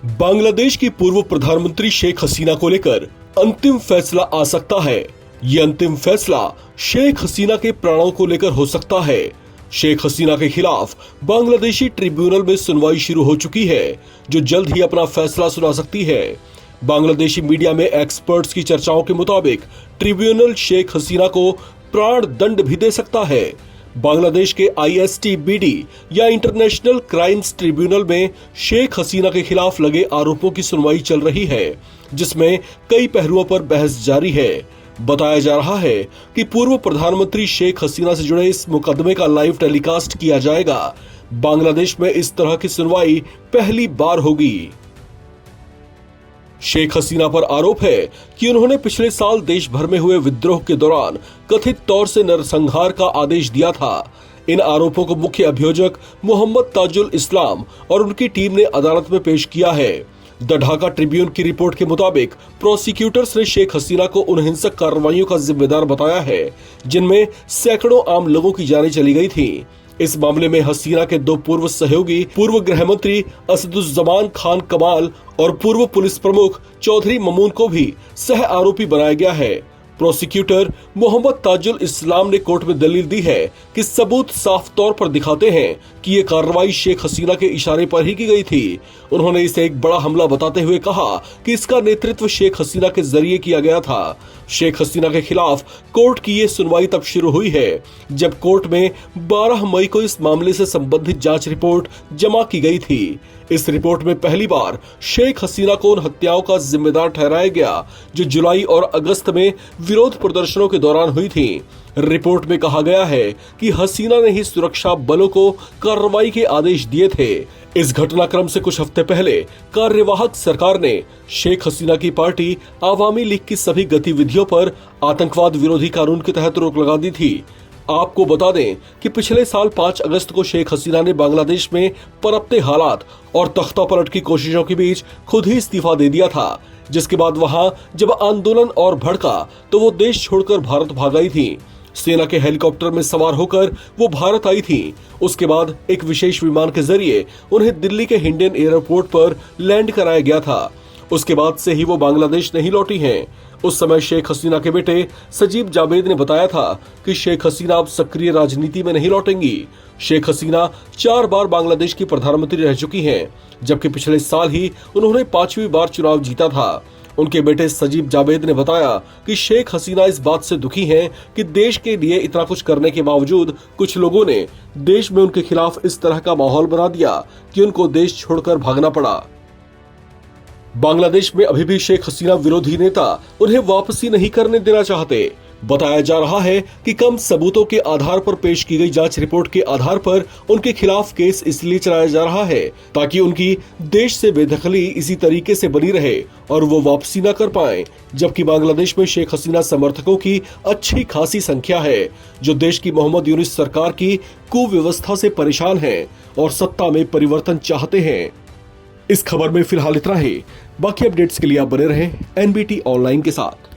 बांग्लादेश की पूर्व प्रधानमंत्री शेख हसीना को लेकर अंतिम फैसला आ सकता है। ये अंतिम फैसला शेख हसीना के प्राणों को लेकर हो सकता है। शेख हसीना के खिलाफ बांग्लादेशी ट्रिब्यूनल में सुनवाई शुरू हो चुकी है, जो जल्द ही अपना फैसला सुना सकती है। बांग्लादेशी मीडिया में एक्सपर्ट्स की चर्चाओं के मुताबिक ट्रिब्यूनल शेख हसीना को प्राण दंड भी दे सकता है। बांग्लादेश के ISTBD या इंटरनेशनल क्राइम्स ट्रिब्यूनल में शेख हसीना के खिलाफ लगे आरोपों की सुनवाई चल रही है, जिसमें कई पहलुओं पर बहस जारी है। बताया जा रहा है कि पूर्व प्रधानमंत्री शेख हसीना से जुड़े इस मुकदमे का लाइव टेलीकास्ट किया जाएगा। बांग्लादेश में इस तरह की सुनवाई पहली बार होगी। शेख हसीना पर आरोप है कि उन्होंने पिछले साल देश भर में हुए विद्रोह के दौरान कथित तौर से नरसंहार का आदेश दिया था। इन आरोपों को मुख्य अभियोजक मोहम्मद ताजुल इस्लाम और उनकी टीम ने अदालत में पेश किया है। द ढाका ट्रिब्यून की रिपोर्ट के मुताबिक प्रोसिक्यूटर्स ने शेख हसीना को उन हिंसक कार्रवाइयों का जिम्मेदार बताया है, जिनमें सैकड़ों आम लोगों की जानें चली गई थी। इस मामले में हसीना के दो पूर्व सहयोगी, पूर्व गृह मंत्री असदुज्जमान खान कमाल और पूर्व पुलिस प्रमुख चौधरी ममून को भी सह आरोपी बनाया गया है। प्रोसिक्यूटर मोहम्मद ताजुल इस्लाम ने कोर्ट में दलील दी है कि सबूत साफ तौर पर दिखाते हैं कि ये कार्रवाई शेख हसीना के इशारे पर ही की गई थी। उन्होंने इसे एक बड़ा हमला बताते हुए कहा कि इसका नेतृत्व शेख हसीना के जरिए किया गया था। शेख हसीना के खिलाफ कोर्ट की ये सुनवाई तब शुरू हुई है जब कोर्ट में 12 मई को इस मामले से संबंधित जांच रिपोर्ट जमा की गई थी। इस रिपोर्ट में पहली बार शेख हसीना को उन हत्याओं का जिम्मेदार ठहराया गया जो जुलाई और अगस्त में विरोध प्रदर्शनों के दौरान हुई थी। रिपोर्ट में कहा गया है कि हसीना ने ही सुरक्षा बलों को कार्रवाई के आदेश दिए थे। इस घटनाक्रम से कुछ हफ्ते पहले कार्यवाहक सरकार ने शेख हसीना की पार्टी आवामी लीग की सभी गतिविधियों पर आतंकवाद विरोधी कानून के तहत रोक लगा दी थी। आपको बता दें कि पिछले साल 5 अगस्त को शेख हसीना ने बांग्लादेश में पनपते हालात और तख्तापलट की कोशिशों के बीच खुद ही इस्तीफा दे दिया था, जिसके बाद वहां जब आंदोलन और भड़का तो वो देश छोड़कर भारत भाग आई थी। सेना के हेलीकॉप्टर में सवार होकर वो भारत आई थी। उसके बाद एक विशेष विमान के जरिए उन्हें दिल्ली के हिंडन एयरपोर्ट पर लैंड कराया गया था। उसके बाद से ही वो बांग्लादेश नहीं लौटी हैं। उस समय शेख हसीना के बेटे सजीब जावेद ने बताया था कि शेख हसीना अब सक्रिय राजनीति में नहीं लौटेंगी। शेख हसीना 4 बार बांग्लादेश की प्रधानमंत्री रह चुकी हैं, जबकि पिछले साल ही उन्होंने 5वीं बार चुनाव जीता था। उनके बेटे सजीब जावेद ने बताया कि शेख हसीना इस बात से दुखी हैं कि देश के लिए इतना कुछ करने के बावजूद कुछ लोगों ने देश में उनके खिलाफ इस तरह का माहौल बना दिया कि उनको देश छोड़कर भागना पड़ा। बांग्लादेश में अभी भी शेख हसीना विरोधी नेता उन्हें वापसी नहीं करने देना चाहते। बताया जा रहा है कि कम सबूतों के आधार पर पेश की गई जांच रिपोर्ट के आधार पर उनके खिलाफ केस इसलिए चलाया जा रहा है ताकि उनकी देश से बेदखली इसी तरीके से बनी रहे और वो वापसी न कर पाए। जबकि बांग्लादेश में शेख हसीना समर्थकों की अच्छी खासी संख्या है, जो देश की मोहम्मद यूनुस सरकार की कुव्यवस्था से परेशान हैं और सत्ता में परिवर्तन चाहते हैं। इस खबर में फिलहाल इतना ही। बाकी अपडेट्स के लिए आप बने रहें NBT ऑनलाइन के साथ।